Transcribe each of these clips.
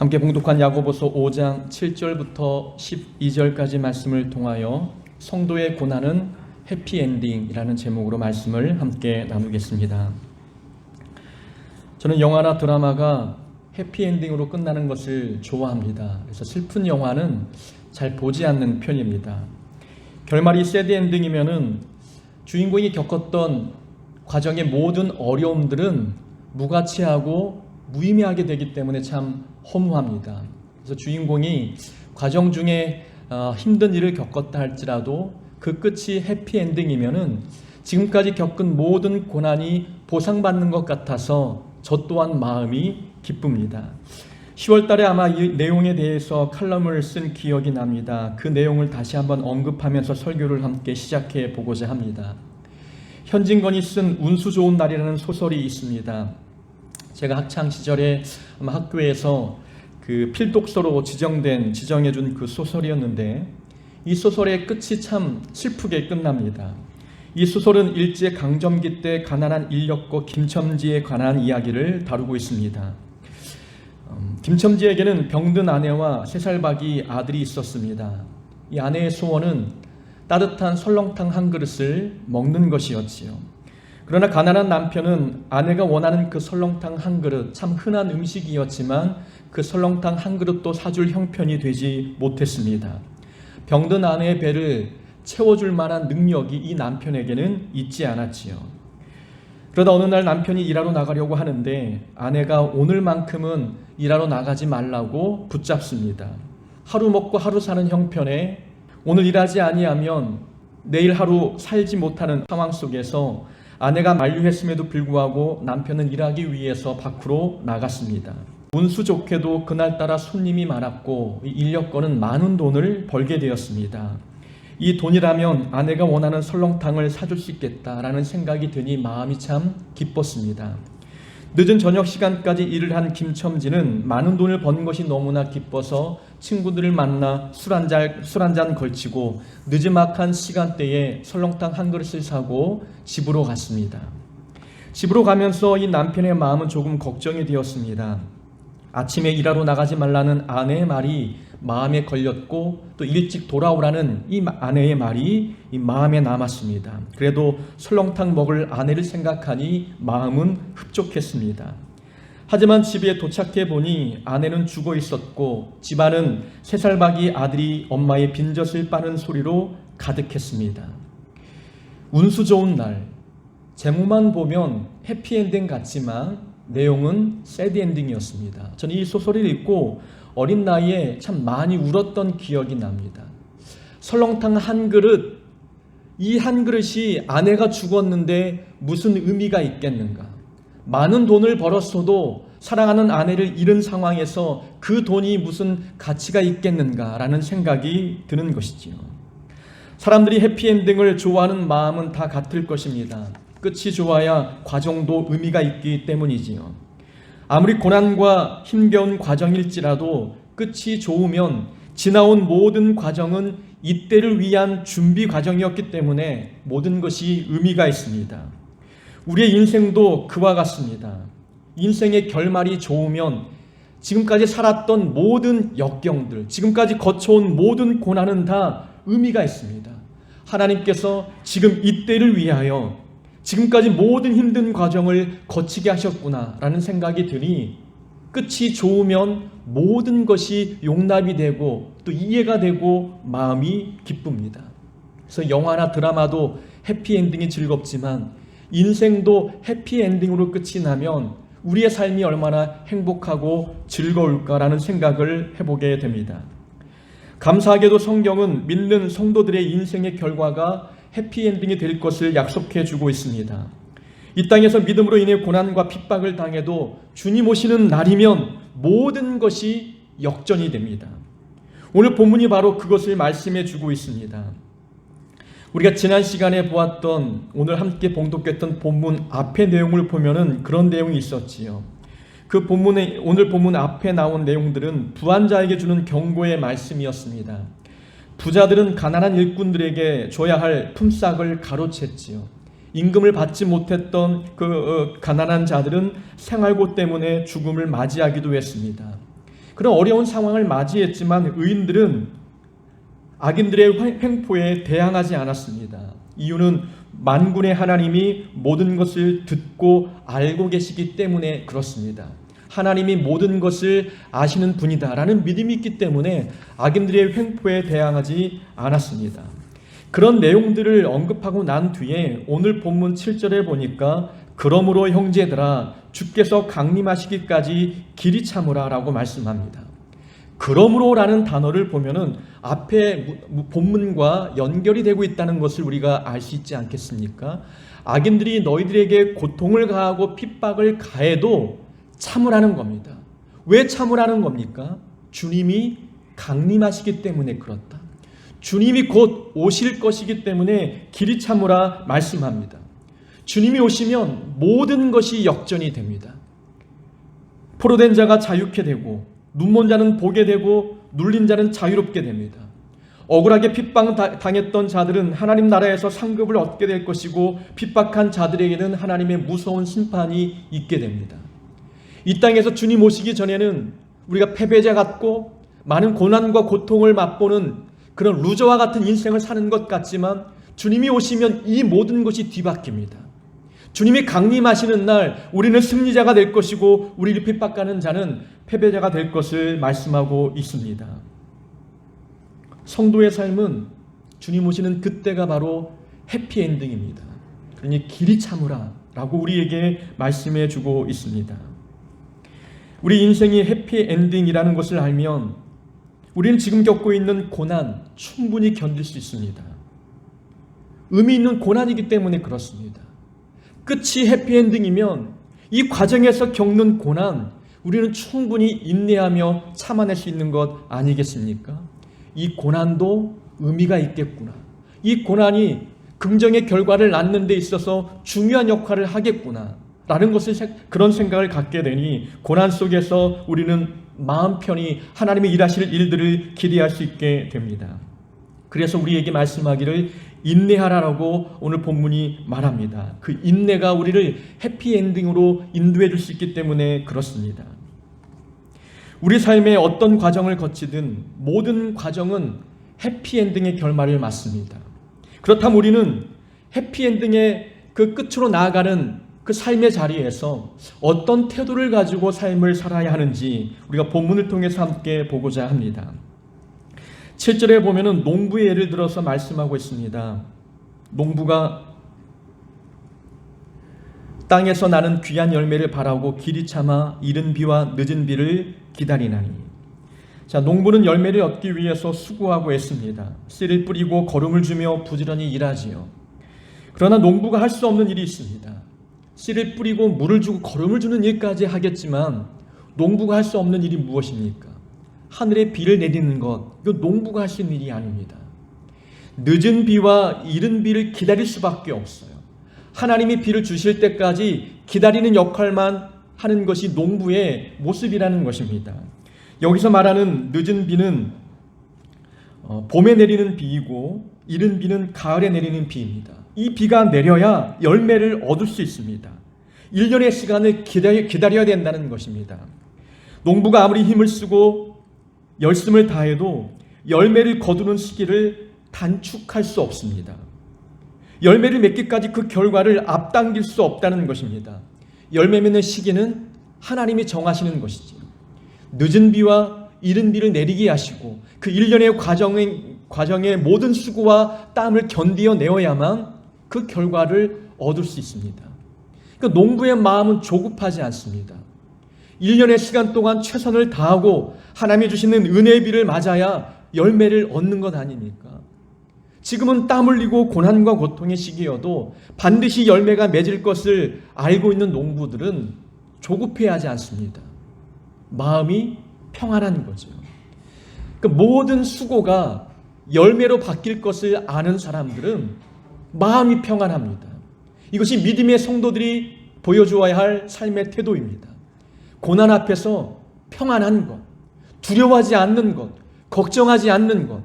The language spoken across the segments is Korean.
함께 봉독한 야고보서 5장 7절부터 12절까지 말씀을 통하여 성도의 고난은 해피엔딩이라는 제목으로 말씀을 함께 나누겠습니다. 저는 영화나 드라마가 해피엔딩으로 끝나는 것을 좋아합니다. 그래서 슬픈 영화는 잘 보지 않는 편입니다. 결말이 새드엔딩이면은 주인공이 겪었던 과정의 모든 어려움들은 무가치하고 무의미하게 되기 때문에 참 허무합니다. 그래서 주인공이 과정 중에 힘든 일을 겪었다 할지라도 그 끝이 해피엔딩이면은 지금까지 겪은 모든 고난이 보상받는 것 같아서 저 또한 마음이 기쁩니다. 10월 달에 아마 이 내용에 대해서 칼럼을 쓴 기억이 납니다. 그 내용을 다시 한번 언급하면서 설교를 함께 시작해 보고자 합니다. 현진건이 쓴 운수 좋은 날이라는 소설이 있습니다. 제가 학창 시절에 아마 학교에서 그 필독서로 지정해준 그 소설이었는데 이 소설의 끝이 참 슬프게 끝납니다. 이 소설은 일제 강점기 때 가난한 인력거 김첨지에 관한 이야기를 다루고 있습니다. 김첨지에게는 병든 아내와 3살박이 아들이 있었습니다. 이 아내의 소원은 따뜻한 설렁탕 한 그릇을 먹는 것이었지요. 그러나 가난한 남편은 아내가 원하는 그 설렁탕 한 그릇, 참 흔한 음식이었지만 그 설렁탕 한 그릇도 사줄 형편이 되지 못했습니다. 병든 아내의 배를 채워줄 만한 능력이 이 남편에게는 있지 않았지요. 그러다 어느 날 남편이 일하러 나가려고 하는데 아내가 오늘만큼은 일하러 나가지 말라고 붙잡습니다. 하루 먹고 하루 사는 형편에 오늘 일하지 아니하면 내일 하루 살지 못하는 상황 속에서 아내가 만류했음에도 불구하고 남편은 일하기 위해서 밖으로 나갔습니다. 운수 좋게도 그날따라 손님이 많았고 인력거는 많은 돈을 벌게 되었습니다. 이 돈이라면 아내가 원하는 설렁탕을 사줄 수 있겠다라는 생각이 드니 마음이 참 기뻤습니다. 늦은 저녁 시간까지 일을 한 김첨지는 많은 돈을 번 것이 너무나 기뻐서 친구들을 만나 술 한 잔 걸치고 늦지막한 시간대에 설렁탕 한 그릇을 사고 집으로 갔습니다. 집으로 가면서 이 남편의 마음은 조금 걱정이 되었습니다. 아침에 일하러 나가지 말라는 아내의 말이 마음에 걸렸고 또 일찍 돌아오라는 이 아내의 말이 이 마음에 남았습니다. 그래도 설렁탕 먹을 아내를 생각하니 마음은 흡족했습니다. 하지만 집에 도착해 보니 아내는 죽어 있었고 집안은 3살박이 아들이 엄마의 빈젖을 빠는 소리로 가득했습니다. 운수 좋은 날, 제목만 보면 해피엔딩 같지만 내용은 새드엔딩이었습니다. 저는 이 소설을 읽고 어린 나이에 참 많이 울었던 기억이 납니다. 설렁탕 한 그릇, 이 한 그릇이 아내가 죽었는데 무슨 의미가 있겠는가? 많은 돈을 벌었어도 사랑하는 아내를 잃은 상황에서 그 돈이 무슨 가치가 있겠는가라는 생각이 드는 것이지요. 사람들이 해피엔딩을 좋아하는 마음은 다 같을 것입니다. 끝이 좋아야 과정도 의미가 있기 때문이지요. 아무리 고난과 힘겨운 과정일지라도 끝이 좋으면 지나온 모든 과정은 이때를 위한 준비 과정이었기 때문에 모든 것이 의미가 있습니다. 우리의 인생도 그와 같습니다. 인생의 결말이 좋으면 지금까지 살았던 모든 역경들, 지금까지 거쳐온 모든 고난은 다 의미가 있습니다. 하나님께서 지금 이때를 위하여 지금까지 모든 힘든 과정을 거치게 하셨구나라는 생각이 드니 끝이 좋으면 모든 것이 용납이 되고 또 이해가 되고 마음이 기쁩니다. 그래서 영화나 드라마도 해피엔딩이 즐겁지만 인생도 해피엔딩으로 끝이 나면 우리의 삶이 얼마나 행복하고 즐거울까라는 생각을 해보게 됩니다. 감사하게도 성경은 믿는 성도들의 인생의 결과가 해피엔딩이 될 것을 약속해 주고 있습니다. 이 땅에서 믿음으로 인해 고난과 핍박을 당해도 주님 오시는 날이면 모든 것이 역전이 됩니다. 오늘 본문이 바로 그것을 말씀해 주고 있습니다. 우리가 지난 시간에 보았던 오늘 함께 봉독했던 본문 앞의 내용을 보면은 그런 내용이 있었지요. 그 본문에 오늘 본문 앞에 나온 내용들은 부한자에게 주는 경고의 말씀이었습니다. 부자들은 가난한 일꾼들에게 줘야 할 품삯을 가로챘지요. 임금을 받지 못했던 그 가난한 자들은 생활고 때문에 죽음을 맞이하기도 했습니다. 그런 어려운 상황을 맞이했지만 의인들은 악인들의 횡포에 대항하지 않았습니다. 이유는 만군의 하나님이 모든 것을 듣고 알고 계시기 때문에 그렇습니다. 하나님이 모든 것을 아시는 분이다라는 믿음이 있기 때문에 악인들의 횡포에 대항하지 않았습니다. 그런 내용들을 언급하고 난 뒤에 오늘 본문 7절에 보니까 그러므로 형제들아 주께서 강림하시기까지 길이 참으라 라고 말씀합니다. 그러므로라는 단어를 보면은 앞에 본문과 연결이 되고 있다는 것을 우리가 알 수 있지 않겠습니까? 악인들이 너희들에게 고통을 가하고 핍박을 가해도 참으라는 겁니다. 왜 참으라는 겁니까? 주님이 강림하시기 때문에 그렇다. 주님이 곧 오실 것이기 때문에 길이 참으라 말씀합니다. 주님이 오시면 모든 것이 역전이 됩니다. 포로된 자가 자유케 되고 눈먼 자는 보게 되고 눌린 자는 자유롭게 됩니다. 억울하게 핍박당했던 자들은 하나님 나라에서 상급을 얻게 될 것이고 핍박한 자들에게는 하나님의 무서운 심판이 있게 됩니다. 이 땅에서 주님 오시기 전에는 우리가 패배자 같고 많은 고난과 고통을 맛보는 그런 루저와 같은 인생을 사는 것 같지만 주님이 오시면 이 모든 것이 뒤바뀝니다. 주님이 강림하시는 날 우리는 승리자가 될 것이고 우리를 핍박하는 자는 패배자가 될 것을 말씀하고 있습니다. 성도의 삶은 주님 오시는 그때가 바로 해피엔딩입니다. 그러니 길이 참으라 라고 우리에게 말씀해 주고 있습니다. 우리 인생이 해피엔딩이라는 것을 알면 우리는 지금 겪고 있는 고난 충분히 견딜 수 있습니다. 의미 있는 고난이기 때문에 그렇습니다. 끝이 해피엔딩이면 이 과정에서 겪는 고난 우리는 충분히 인내하며 참아낼 수 있는 것 아니겠습니까? 이 고난도 의미가 있겠구나. 이 고난이 긍정의 결과를 낳는 데 있어서 중요한 역할을 하겠구나 라는 것을 그런 생각을 갖게 되니 고난 속에서 우리는 마음 편히 하나님의 일하실 일들을 기대할 수 있게 됩니다. 그래서 우리에게 말씀하기를 인내하라라고 오늘 본문이 말합니다. 그 인내가 우리를 해피엔딩으로 인도해 줄 수 있기 때문에 그렇습니다. 우리 삶의 어떤 과정을 거치든 모든 과정은 해피엔딩의 결말을 맞습니다. 그렇다면 우리는 해피엔딩의 그 끝으로 나아가는 그 삶의 자리에서 어떤 태도를 가지고 삶을 살아야 하는지 우리가 본문을 통해서 함께 보고자 합니다. 7절에 보면은 농부의 예를 들어서 말씀하고 있습니다. 농부가 땅에서 나는 귀한 열매를 바라고 길이 참아 이른 비와 늦은 비를 기다리나니. 자, 농부는 열매를 얻기 위해서 수고하고 애씁니다. 씨를 뿌리고 거름을 주며 부지런히 일하지요. 그러나 농부가 할 수 없는 일이 있습니다. 씨를 뿌리고 물을 주고 거름을 주는 일까지 하겠지만 농부가 할 수 없는 일이 무엇입니까? 하늘에 비를 내리는 것, 이거 농부가 할 수 있는 일이 아닙니다. 늦은 비와 이른 비를 기다릴 수밖에 없어요. 하나님이 비를 주실 때까지 기다리는 역할만 하는 것이 농부의 모습이라는 것입니다. 여기서 말하는 늦은 비는 봄에 내리는 비이고 이른 비는 가을에 내리는 비입니다. 이 비가 내려야 열매를 얻을 수 있습니다. 1년의 시간을 기다려야 된다는 것입니다. 농부가 아무리 힘을 쓰고 열심을 다해도 열매를 거두는 시기를 단축할 수 없습니다. 열매를 맺기까지 그 결과를 앞당길 수 없다는 것입니다. 열매 맺는 시기는 하나님이 정하시는 것이죠. 늦은 비와 이른 비를 내리게 하시고 그 1년의 과정의 모든 수고와 땀을 견디어내어야만 그 결과를 얻을 수 있습니다. 그러니까 농부의 마음은 조급하지 않습니다. 1년의 시간 동안 최선을 다하고 하나님이 주시는 은혜의 비를 맞아야 열매를 얻는 것 아닙니까? 지금은 땀 흘리고 고난과 고통의 시기여도 반드시 열매가 맺을 것을 알고 있는 농부들은 조급해하지 않습니다. 마음이 평안한 거죠. 그러니까 모든 수고가 열매로 바뀔 것을 아는 사람들은 마음이 평안합니다. 이것이 믿음의 성도들이 보여주어야 할 삶의 태도입니다. 고난 앞에서 평안한 것, 두려워하지 않는 것, 걱정하지 않는 것,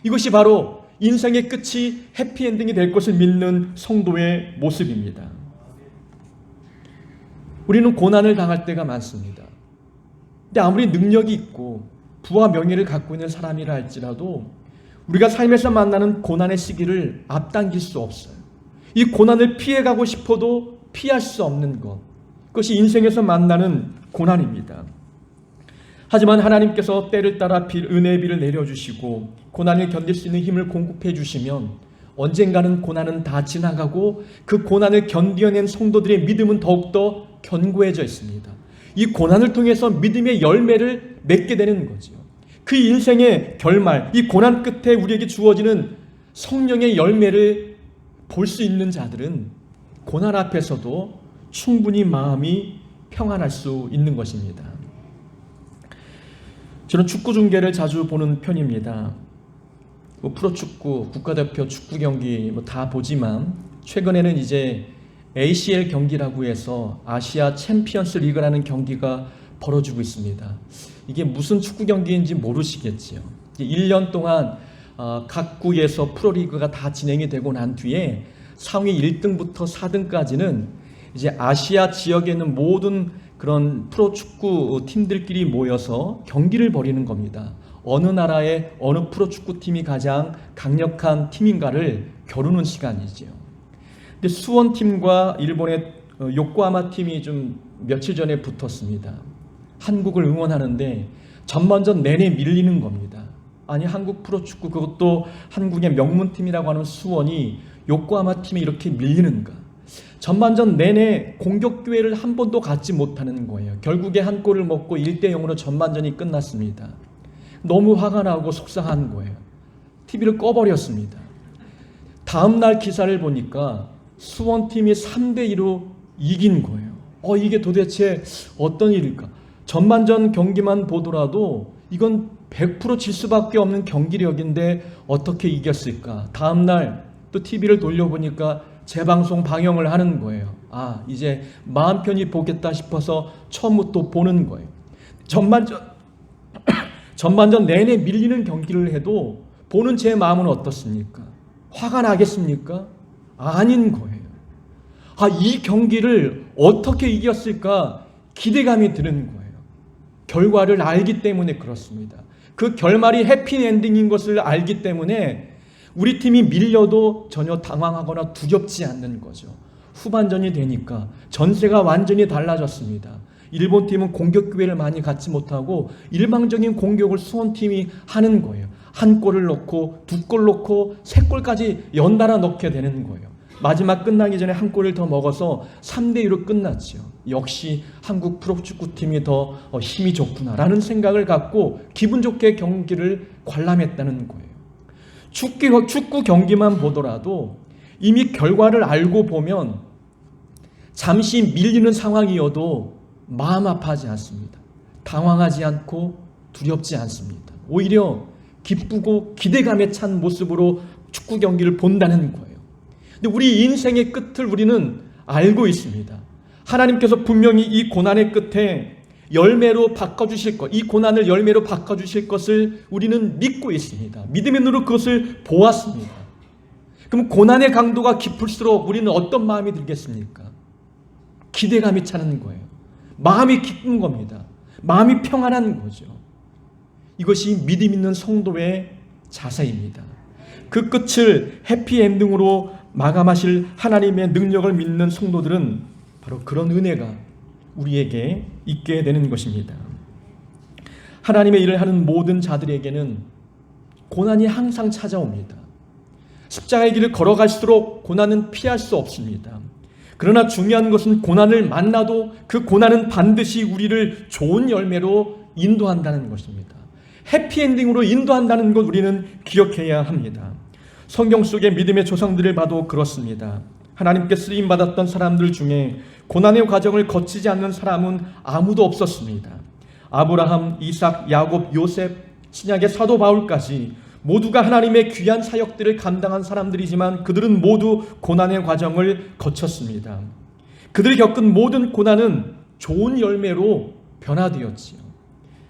이것이 바로 인생의 끝이 해피엔딩이 될 것을 믿는 성도의 모습입니다. 우리는 고난을 당할 때가 많습니다. 근데 아무리 능력이 있고 부와 명예를 갖고 있는 사람이라 할지라도 우리가 삶에서 만나는 고난의 시기를 앞당길 수 없어요. 이 고난을 피해가고 싶어도 피할 수 없는 것, 그것이 인생에서 만나는 고난입니다. 하지만 하나님께서 때를 따라 은혜의 비를 내려주시고 고난을 견딜 수 있는 힘을 공급해 주시면 언젠가는 고난은 다 지나가고 그 고난을 견뎌낸 성도들의 믿음은 더욱더 견고해져 있습니다. 이 고난을 통해서 믿음의 열매를 맺게 되는 거죠. 그 인생의 결말, 이 고난 끝에 우리에게 주어지는 성령의 열매를 볼 수 있는 자들은 고난 앞에서도 충분히 마음이 평안할 수 있는 것입니다. 저는 축구 중계를 자주 보는 편입니다. 프로축구, 국가대표 축구 경기 다 보지만 최근에는 이제 ACL 경기라고 해서 아시아 챔피언스 리그라는 경기가 벌어지고 있습니다. 이게 무슨 축구 경기인지 모르시겠지요. 1년 동안 각국에서 프로리그가 다 진행이 되고 난 뒤에 상위 1등부터 4등까지는 이제 아시아 지역에 있는 모든 그런 프로축구 팀들끼리 모여서 경기를 벌이는 겁니다. 어느 나라의 어느 프로축구팀이 가장 강력한 팀인가를 겨루는 시간이죠. 근데 수원팀과 일본의 요코하마 팀이 좀 며칠 전에 붙었습니다. 한국을 응원하는데 전반전 내내 밀리는 겁니다. 아니, 한국 프로축구, 그것도 한국의 명문팀이라고 하는 수원이 요코하마 팀에 이렇게 밀리는가? 전반전 내내 공격 기회를 한 번도 갖지 못하는 거예요. 결국에 한 골을 먹고 1대0으로 전반전이 끝났습니다. 너무 화가 나고 속상한 거예요. TV를 꺼버렸습니다. 다음날 기사를 보니까 수원팀이 3대2로 이긴 거예요. 이게 도대체 어떤 일일까? 전반전 경기만 보더라도 이건 100% 질 수밖에 없는 경기력인데 어떻게 이겼을까? 다음날 또 TV를 돌려보니까 재방송 방영을 하는 거예요. 이제 마음 편히 보겠다 싶어서 처음부터 보는 거예요. 전반전 내내 밀리는 경기를 해도 보는 제 마음은 어떻습니까? 화가 나겠습니까? 아닌 거예요. 이 경기를 어떻게 이겼을까 기대감이 드는 거예요. 결과를 알기 때문에 그렇습니다. 그 결말이 해피엔딩인 것을 알기 때문에 우리 팀이 밀려도 전혀 당황하거나 두렵지 않는 거죠. 후반전이 되니까 전세가 완전히 달라졌습니다. 일본 팀은 공격 기회를 많이 갖지 못하고 일방적인 공격을 수원팀이 하는 거예요. 한 골을 넣고 두 골 넣고 세 골까지 연달아 넣게 되는 거예요. 마지막 끝나기 전에 한 골을 더 먹어서 3대2로 끝났죠. 역시 한국 프로축구팀이 더 힘이 좋구나라는 생각을 갖고 기분 좋게 경기를 관람했다는 거예요. 축구 경기만 보더라도 이미 결과를 알고 보면 잠시 밀리는 상황이어도 마음 아파하지 않습니다. 당황하지 않고 두렵지 않습니다. 오히려 기쁘고 기대감에 찬 모습으로 축구 경기를 본다는 거예요. 근데 우리 인생의 끝을 우리는 알고 있습니다. 하나님께서 분명히 이 고난의 끝에 열매로 바꿔주실 것, 이 고난을 열매로 바꿔주실 것을 우리는 믿고 있습니다. 믿음의 눈으로 그것을 보았습니다. 그럼 고난의 강도가 깊을수록 우리는 어떤 마음이 들겠습니까? 기대감이 차는 거예요. 마음이 기쁜 겁니다. 마음이 평안한 거죠. 이것이 믿음 있는 성도의 자세입니다. 그 끝을 해피엔딩으로 마감하실 하나님의 능력을 믿는 성도들은 바로 그런 은혜가 우리에게 있게 되는 것입니다. 하나님의 일을 하는 모든 자들에게는 고난이 항상 찾아옵니다. 십자가의 길을 걸어갈수록 고난은 피할 수 없습니다. 그러나 중요한 것은 고난을 만나도 그 고난은 반드시 우리를 좋은 열매로 인도한다는 것입니다. 해피엔딩으로 인도한다는 것 우리는 기억해야 합니다. 성경 속의 믿음의 조상들을 봐도 그렇습니다. 하나님께 쓰임받았던 사람들 중에 고난의 과정을 거치지 않는 사람은 아무도 없었습니다. 아브라함, 이삭, 야곱, 요셉, 신약의 사도 바울까지 모두가 하나님의 귀한 사역들을 감당한 사람들이지만 그들은 모두 고난의 과정을 거쳤습니다. 그들이 겪은 모든 고난은 좋은 열매로 변화되었지요.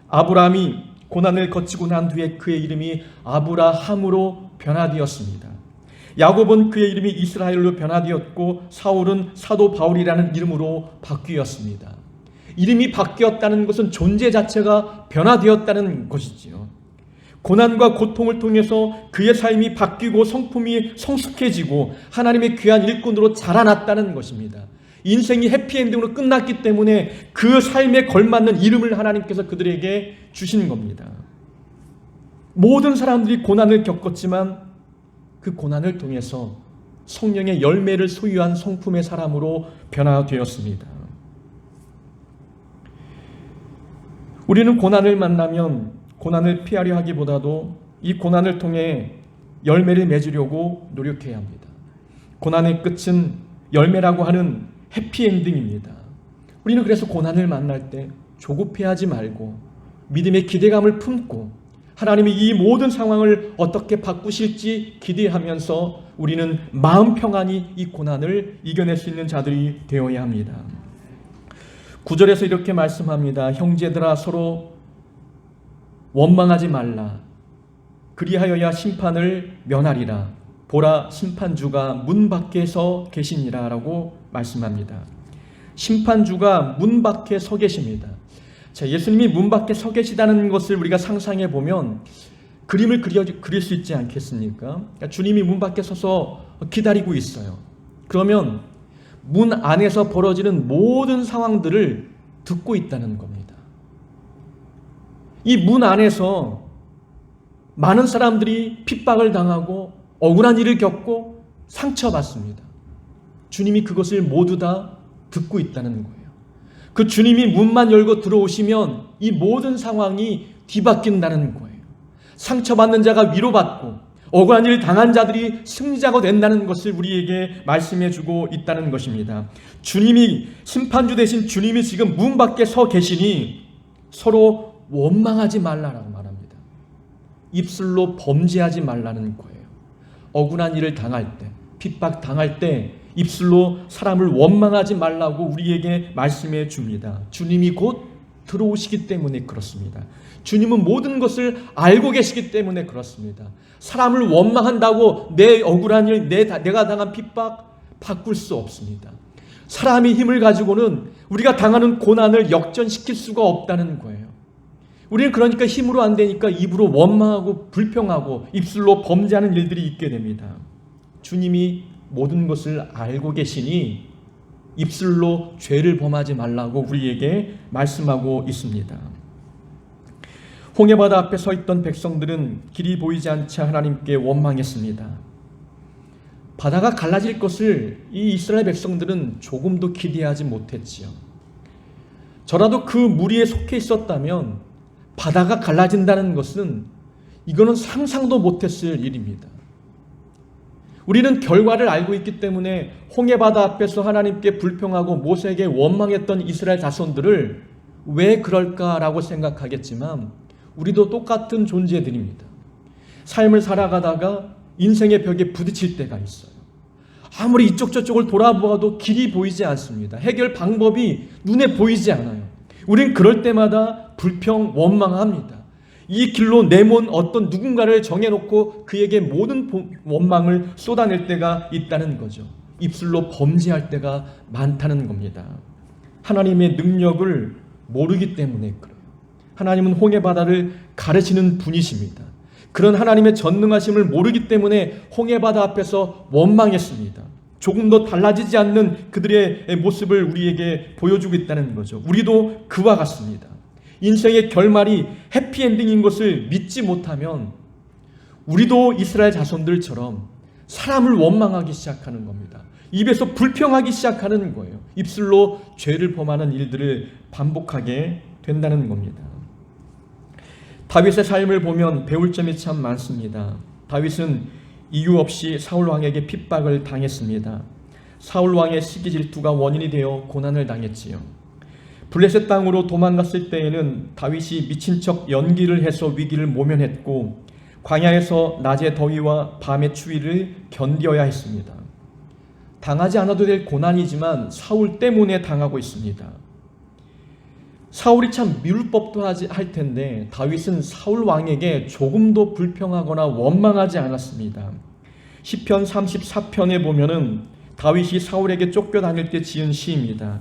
아브라함이 고난을 거치고 난 뒤에 그의 이름이 아브라함으로 변화되었습니다. 야곱은 그의 이름이 이스라엘로 변화되었고 사울은 사도 바울이라는 이름으로 바뀌었습니다. 이름이 바뀌었다는 것은 존재 자체가 변화되었다는 것이지요. 고난과 고통을 통해서 그의 삶이 바뀌고 성품이 성숙해지고 하나님의 귀한 일꾼으로 자라났다는 것입니다. 인생이 해피엔딩으로 끝났기 때문에 그 삶에 걸맞는 이름을 하나님께서 그들에게 주신 겁니다. 모든 사람들이 고난을 겪었지만 그 고난을 통해서 성령의 열매를 소유한 성품의 사람으로 변화되었습니다. 우리는 고난을 만나면 고난을 피하려 하기보다도 이 고난을 통해 열매를 맺으려고 노력해야 합니다. 고난의 끝은 열매라고 하는 해피엔딩입니다. 우리는 그래서 고난을 만날 때 조급해하지 말고 믿음의 기대감을 품고 하나님이 이 모든 상황을 어떻게 바꾸실지 기대하면서 우리는 마음 평안히 이 고난을 이겨낼 수 있는 자들이 되어야 합니다. 9절에서 이렇게 말씀합니다. 형제들아 서로 원망하지 말라. 그리하여야 심판을 면하리라. 보라 심판주가 문 밖에 서 계시니라 라고 말씀합니다. 심판주가 문 밖에 서 계십니다. 자, 예수님이 문 밖에 서 계시다는 것을 우리가 상상해 보면 그림을 그릴 수 있지 않겠습니까? 그러니까 주님이 문 밖에 서서 기다리고 있어요. 그러면 문 안에서 벌어지는 모든 상황들을 듣고 있다는 겁니다. 이 문 안에서 많은 사람들이 핍박을 당하고 억울한 일을 겪고 상처받습니다. 주님이 그것을 모두 다 듣고 있다는 거예요. 그 주님이 문만 열고 들어오시면 이 모든 상황이 뒤바뀐다는 거예요. 상처받는 자가 위로받고 억울한 일 당한 자들이 승리자가 된다는 것을 우리에게 말씀해 주고 있다는 것입니다. 주님이 심판주 되신 주님이 지금 문 밖에 서 계시니 서로 원망하지 말라라고 말합니다. 입술로 범죄하지 말라는 거예요. 억울한 일을 당할 때, 핍박 당할 때 입술로 사람을 원망하지 말라고 우리에게 말씀해 줍니다. 주님이 곧 들어오시기 때문에 그렇습니다. 주님은 모든 것을 알고 계시기 때문에 그렇습니다. 사람을 원망한다고 내 억울한 일, 내가 당한 핍박 바꿀 수 없습니다. 사람의 힘을 가지고는 우리가 당하는 고난을 역전시킬 수가 없다는 거예요. 우리는 그러니까 힘으로 안 되니까 입으로 원망하고 불평하고 입술로 범죄하는 일들이 있게 됩니다. 주님이 모든 것을 알고 계시니 입술로 죄를 범하지 말라고 우리에게 말씀하고 있습니다. 홍해바다 앞에 서 있던 백성들은 길이 보이지 않자 하나님께 원망했습니다. 바다가 갈라질 것을 이 이스라엘 백성들은 조금도 기대하지 못했지요. 저라도 그 무리에 속해 있었다면 바다가 갈라진다는 것은 이거는 상상도 못했을 일입니다. 우리는 결과를 알고 있기 때문에 홍해바다 앞에서 하나님께 불평하고 모세에게 원망했던 이스라엘 자손들을 왜 그럴까라고 생각하겠지만 우리도 똑같은 존재들입니다. 삶을 살아가다가 인생의 벽에 부딪힐 때가 있어요. 아무리 이쪽 저쪽을 돌아보아도 길이 보이지 않습니다. 해결 방법이 눈에 보이지 않아요. 우린 그럴 때마다 불평, 원망합니다. 이 길로 내몬 어떤 누군가를 정해놓고 그에게 모든 원망을 쏟아낼 때가 있다는 거죠. 입술로 범죄할 때가 많다는 겁니다. 하나님의 능력을 모르기 때문에 그래요. 하나님은 홍해바다를 가르치는 분이십니다. 그런 하나님의 전능하심을 모르기 때문에 홍해바다 앞에서 원망했습니다. 조금 더 달라지지 않는 그들의 모습을 우리에게 보여주고 있다는 거죠. 우리도 그와 같습니다. 인생의 결말이 해피엔딩인 것을 믿지 못하면 우리도 이스라엘 자손들처럼 사람을 원망하기 시작하는 겁니다. 입에서 불평하기 시작하는 거예요. 입술로 죄를 범하는 일들을 반복하게 된다는 겁니다. 다윗의 삶을 보면 배울 점이 참 많습니다. 다윗은 이유 없이 사울 왕에게 핍박을 당했습니다. 사울 왕의 시기 질투가 원인이 되어 고난을 당했지요. 블레셋 땅으로 도망갔을 때에는 다윗이 미친 척 연기를 해서 위기를 모면했고 광야에서 낮의 더위와 밤의 추위를 견뎌야 했습니다. 당하지 않아도 될 고난이지만 사울 때문에 당하고 있습니다. 사울이 참 미울 법도 할 텐데 다윗은 사울 왕에게 조금도 불평하거나 원망하지 않았습니다. 시편 34편에 보면은 다윗이 사울에게 쫓겨다닐 때 지은 시입니다.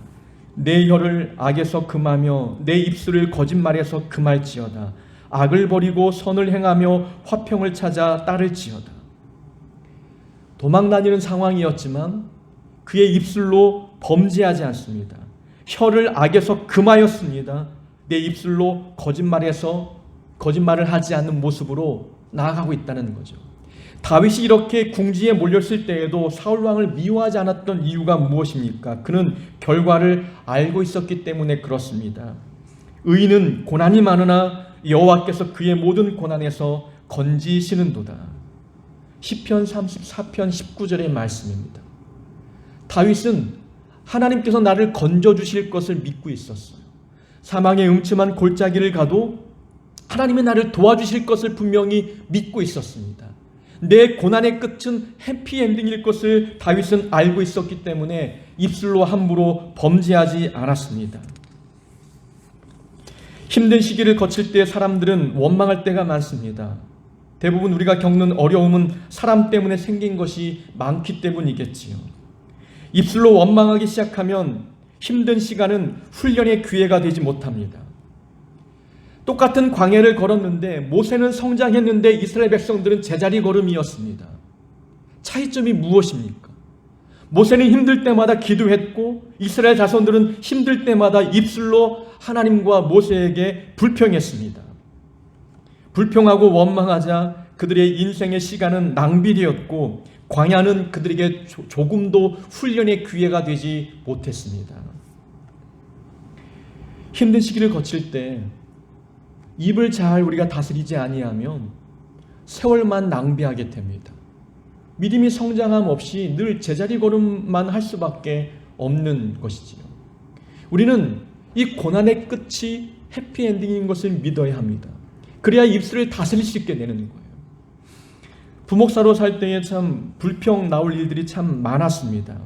내 혀를 악에서 금하며 내 입술을 거짓말에서 금할지어다. 악을 버리고 선을 행하며 화평을 찾아 따를지어다. 도망다니는 상황이었지만 그의 입술로 범죄하지 않습니다. 혀를 악에서 금하였습니다. 내 입술로 거짓말을 하지 않는 모습으로 나아가고 있다는 거죠. 다윗이 이렇게 궁지에 몰렸을 때에도 사울 왕을 미워하지 않았던 이유가 무엇입니까? 그는 결과를 알고 있었기 때문에 그렇습니다. 의인은 고난이 많으나 여호와께서 그의 모든 고난에서 건지시는도다. 시편 34편 19절의 말씀입니다. 다윗은 하나님께서 나를 건져주실 것을 믿고 있었어요. 사망의 음침한 골짜기를 가도 하나님이 나를 도와주실 것을 분명히 믿고 있었습니다. 내 고난의 끝은 해피엔딩일 것을 다윗은 알고 있었기 때문에 입술로 함부로 범죄하지 않았습니다. 힘든 시기를 거칠 때 사람들은 원망할 때가 많습니다. 대부분 우리가 겪는 어려움은 사람 때문에 생긴 것이 많기 때문이겠지요. 입술로 원망하기 시작하면 힘든 시간은 훈련의 기회가 되지 못합니다. 똑같은 광야를 걸었는데 모세는 성장했는데 이스라엘 백성들은 제자리 걸음이었습니다. 차이점이 무엇입니까? 모세는 힘들 때마다 기도했고 이스라엘 자손들은 힘들 때마다 입술로 하나님과 모세에게 불평했습니다. 불평하고 원망하자 그들의 인생의 시간은 낭비되었고 광야는 그들에게 조금도 훈련의 기회가 되지 못했습니다. 힘든 시기를 거칠 때 입을 잘 우리가 다스리지 아니하면 세월만 낭비하게 됩니다. 믿음이 성장함 없이 늘 제자리 걸음만 할 수밖에 없는 것이지요. 우리는 이 고난의 끝이 해피엔딩인 것을 믿어야 합니다. 그래야 입술을 다스릴 수 있게 되는 거예요. 부목사로 살 때에 참 불평 나올 일들이 참 많았습니다.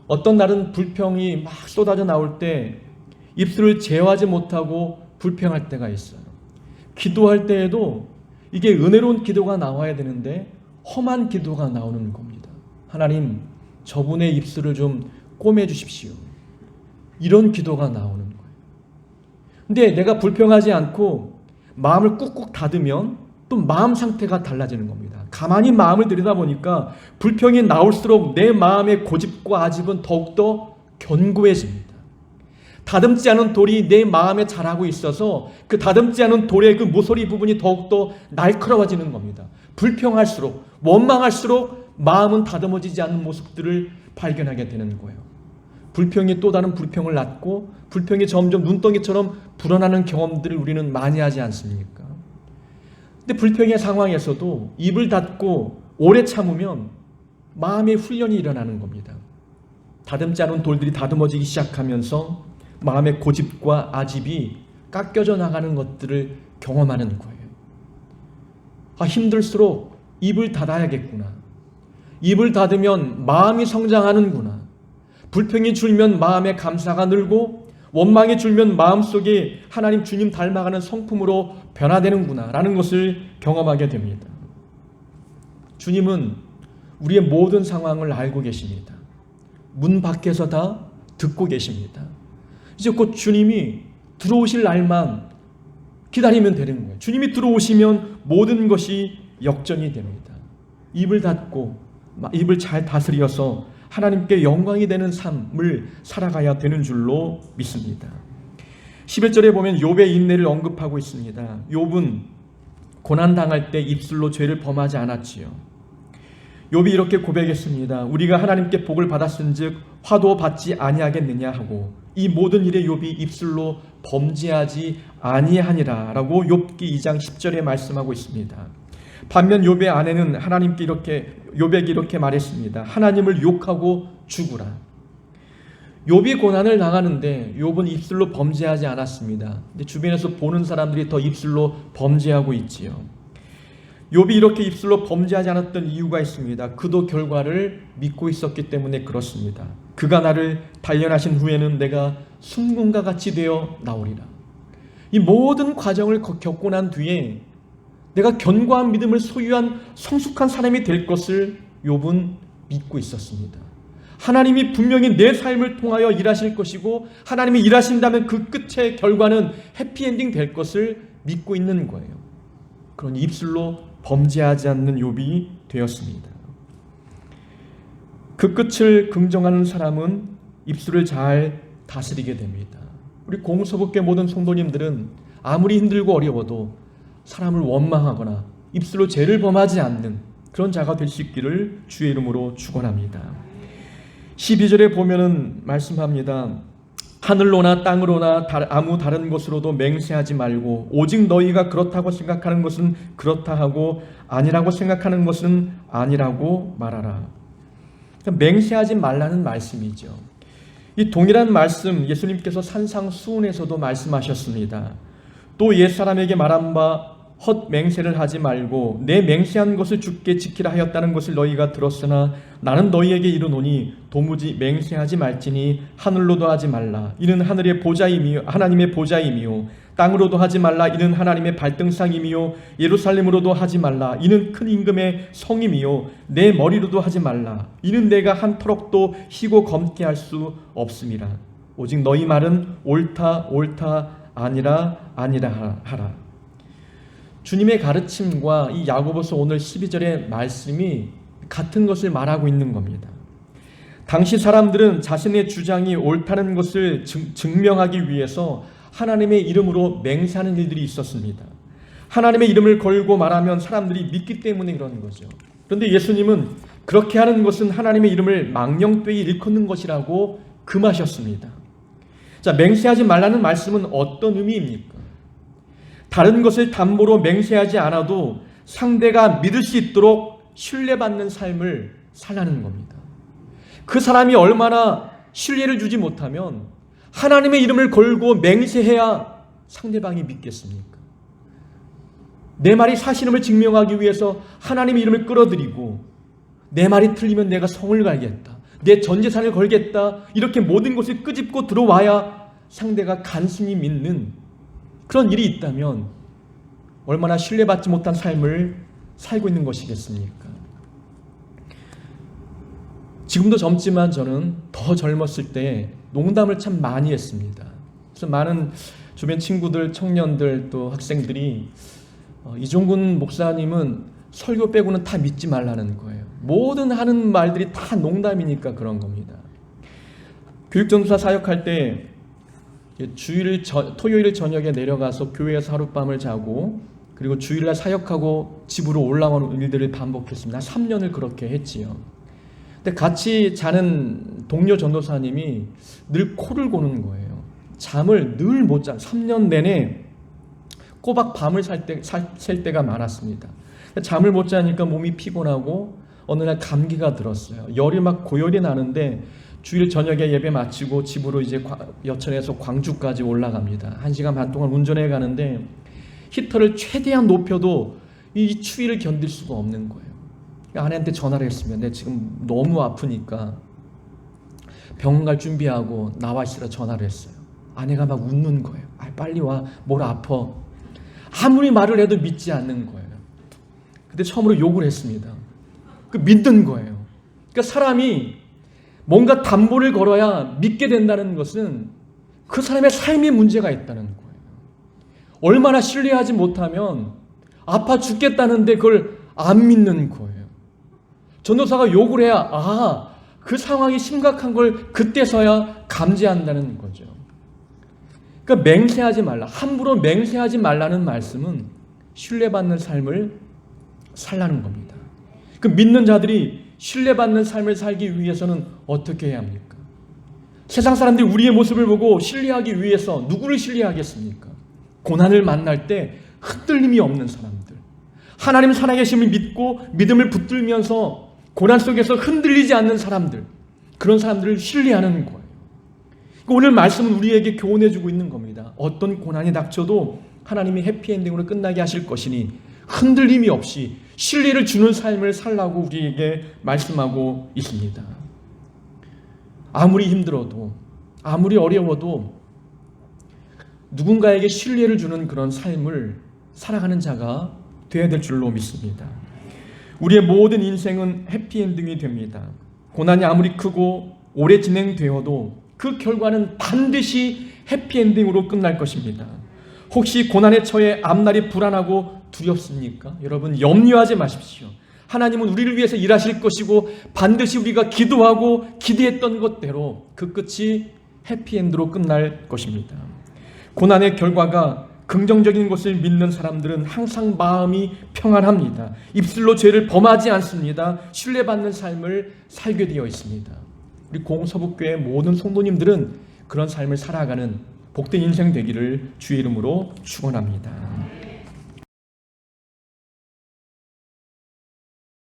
어떤 날은 불평이 막 쏟아져 나올 때 입술을 제어하지 못하고 불평할 때가 있어요. 기도할 때에도 이게 은혜로운 기도가 나와야 되는데 험한 기도가 나오는 겁니다. 하나님, 저분의 입술을 좀 꼬매 주십시오. 이런 기도가 나오는 거예요. 근데 내가 불평하지 않고 마음을 꾹꾹 닫으면 또 마음 상태가 달라지는 겁니다. 가만히 마음을 들여다보니까 불평이 나올수록 내 마음의 고집과 아집은 더욱더 견고해집니다. 다듬지 않은 돌이 내 마음에 자라고 있어서 그 다듬지 않은 돌의 그 모서리 부분이 더욱더 날카로워지는 겁니다. 불평할수록, 원망할수록 마음은 다듬어지지 않는 모습들을 발견하게 되는 거예요. 불평이 또 다른 불평을 낳고 불평이 점점 눈덩이처럼 불어나는 경험들을 우리는 많이 하지 않습니까? 근데 불평의 상황에서도 입을 닫고 오래 참으면 마음의 훈련이 일어나는 겁니다. 다듬지 않은 돌들이 다듬어지기 시작하면서 마음의 고집과 아집이 깎여져 나가는 것들을 경험하는 거예요. 힘들수록 입을 닫아야겠구나. 입을 닫으면 마음이 성장하는구나. 불평이 줄면 마음의 감사가 늘고 원망이 줄면 마음속에 하나님 주님 닮아가는 성품으로 변화되는구나 라는 것을 경험하게 됩니다. 주님은 우리의 모든 상황을 알고 계십니다. 문 밖에서 다 듣고 계십니다. 이제 곧 주님이 들어오실 날만 기다리면 되는 거예요. 주님이 들어오시면 모든 것이 역전이 됩니다. 입을 닫고 입을 잘 다스려서 하나님께 영광이 되는 삶을 살아가야 되는 줄로 믿습니다. 11절에 보면 욥의 인내를 언급하고 있습니다. 욥은 고난당할 때 입술로 죄를 범하지 않았지요. 욥이 이렇게 고백했습니다. 우리가 하나님께 복을 받았은즉 화도 받지 아니하겠느냐 하고 이 모든 일에 욥이 입술로 범죄하지 아니하니라 라고 욥기 2장 10절에 말씀하고 있습니다. 반면 욥의 아내는 욥에게 이렇게 말했습니다. 하나님을 욕하고 죽으라. 욥이 고난을 당하는데 욥은 입술로 범죄하지 않았습니다. 근데 주변에서 보는 사람들이 더 입술로 범죄하고 있지요. 욥이 이렇게 입술로 범죄하지 않았던 이유가 있습니다. 그도 결과를 믿고 있었기 때문에 그렇습니다. 그가 나를 단련하신 후에는 내가 순금과 같이 되어 나오리라. 이 모든 과정을 겪고 난 뒤에 내가 견고한 믿음을 소유한 성숙한 사람이 될 것을 욥은 믿고 있었습니다. 하나님이 분명히 내 삶을 통하여 일하실 것이고 하나님이 일하신다면 그 끝의 결과는 해피엔딩 될 것을 믿고 있는 거예요. 그런 입술로 범죄하지 않는 욥이 되었습니다. 그 끝을 긍정하는 사람은 입술을 잘 다스리게 됩니다. 우리 공서복교 모든 성도님들은 아무리 힘들고 어려워도 사람을 원망하거나 입술로 죄를 범하지 않는 그런 자가 될 수 있기를 주의 이름으로 축원합니다. 12절에 보면은 말씀합니다. 하늘로나 땅으로나 아무 다른 곳으로도 맹세하지 말고 오직 너희가 그렇다고 생각하는 것은 그렇다 하고 아니라고 생각하는 것은 아니라고 말하라. 그러니까 맹세하지 말라는 말씀이죠. 이 동일한 말씀 예수님께서 산상수훈에서도 말씀하셨습니다. 또 옛사람에게 말한 바 헛 맹세를 하지 말고 내 맹세한 것을 주께 지키라 하였다는 것을 너희가 들었으나 나는 너희에게 이르노니 도무지 맹세하지 말지니 하늘로도 하지 말라 이는 하늘의 보좌이며 하나님의 보좌이며 땅으로도 하지 말라 이는 하나님의 발등상이며 예루살렘으로도 하지 말라 이는 큰 임금의 성이며 내 머리로도 하지 말라 이는 내가 한 터럭도 희고 검게 할 수 없음이라. 오직 너희 말은 옳다 옳다 아니라 아니라 하라. 주님의 가르침과 이 야고보서 오늘 12절의 말씀이 같은 것을 말하고 있는 겁니다. 당시 사람들은 자신의 주장이 옳다는 것을 증명하기 위해서 하나님의 이름으로 맹세하는 일들이 있었습니다. 하나님의 이름을 걸고 말하면 사람들이 믿기 때문에 그런 거죠. 그런데 예수님은 그렇게 하는 것은 하나님의 이름을 망령되이 일컫는 것이라고 금하셨습니다. 자, 맹세하지 말라는 말씀은 어떤 의미입니까? 다른 것을 담보로 맹세하지 않아도 상대가 믿을 수 있도록 신뢰받는 삶을 살라는 겁니다. 그 사람이 얼마나 신뢰를 주지 못하면 하나님의 이름을 걸고 맹세해야 상대방이 믿겠습니까? 내 말이 사실임을 증명하기 위해서 하나님의 이름을 끌어들이고 내 말이 틀리면 내가 성을 갈겠다, 내 전 재산을 걸겠다 이렇게 모든 것을 끄집고 들어와야 상대가 간신히 믿는 그런 일이 있다면 얼마나 신뢰받지 못한 삶을 살고 있는 것이겠습니까? 지금도 젊지만 저는 더 젊었을 때 농담을 참 많이 했습니다. 그래서 많은 주변 친구들, 청년들 또 학생들이 이종근 목사님은 설교 빼고는 다 믿지 말라는 거예요. 모든 하는 말들이 다 농담이니까 그런 겁니다. 교육전도사 사역할 때 토요일 저녁에 내려가서 교회에서 하룻밤을 자고 그리고 주일날 사역하고 집으로 올라오는 일들을 반복했습니다. 3년을 그렇게 했지요. 근데 같이 자는 동료 전도사님이 늘 코를 고는 거예요. 잠을 늘 못 자. 3년 내내 꼬박 밤을 샐 때가 많았습니다. 잠을 못 자니까 몸이 피곤하고 어느 날 감기가 들었어요. 열이 막 고열이 나는데 주일 저녁에 예배 마치고 집으로 이제 여천에서 광주까지 올라갑니다. 1시간 반 동안 운전해 가는데 히터를 최대한 높여도 이 추위를 견딜 수가 없는 거예요. 아내한테 전화를 했으면 내 지금 너무 아프니까 병원 갈 준비하고 나와 있으라 전화를 했어요. 아내가 막 웃는 거예요. 빨리 와, 뭘 아파. 아무리 말을 해도 믿지 않는 거예요. 근데 처음으로 욕을 했습니다. 믿는 거예요. 그러니까 사람이 뭔가 담보를 걸어야 믿게 된다는 것은 그 사람의 삶에 문제가 있다는 거예요. 얼마나 신뢰하지 못하면 아파 죽겠다는데 그걸 안 믿는 거예요. 전도사가 욕을 해야 그 상황이 심각한 걸 그때서야 감지한다는 거죠. 그러니까 맹세하지 말라, 함부로 맹세하지 말라는 말씀은 신뢰받는 삶을 살라는 겁니다. 그 믿는 자들이 신뢰받는 삶을 살기 위해서는 어떻게 해야 합니까? 세상 사람들이 우리의 모습을 보고 신뢰하기 위해서 누구를 신뢰하겠습니까? 고난을 만날 때 흔들림이 없는 사람들, 하나님 살아계심을 믿고 믿음을 붙들면서 고난 속에서 흔들리지 않는 사람들, 그런 사람들을 신뢰하는 거예요. 오늘 말씀은 우리에게 교훈해주고 있는 겁니다. 어떤 고난이 닥쳐도 하나님이 해피엔딩으로 끝나게 하실 것이니 흔들림이 없이 신뢰를 주는 삶을 살라고 우리에게 말씀하고 있습니다. 아무리 힘들어도 아무리 어려워도 누군가에게 신뢰를 주는 그런 삶을 살아가는 자가 되어야 될 줄로 믿습니다. 우리의 모든 인생은 해피엔딩이 됩니다. 고난이 아무리 크고 오래 진행되어도 그 결과는 반드시 해피엔딩으로 끝날 것입니다. 혹시 고난에 처해 앞날이 불안하고 두렵습니까? 여러분, 염려하지 마십시오. 하나님은 우리를 위해서 일하실 것이고 반드시 우리가 기도하고 기대했던 것대로 그 끝이 해피엔드로 끝날 것입니다. 고난의 결과가 긍정적인 것을 믿는 사람들은 항상 마음이 평안합니다. 입술로 죄를 범하지 않습니다. 신뢰받는 삶을 살게 되어 있습니다. 우리 공서북교회 모든 성도님들은 그런 삶을 살아가는 복된 인생 되기를 주의 이름으로 축원합니다.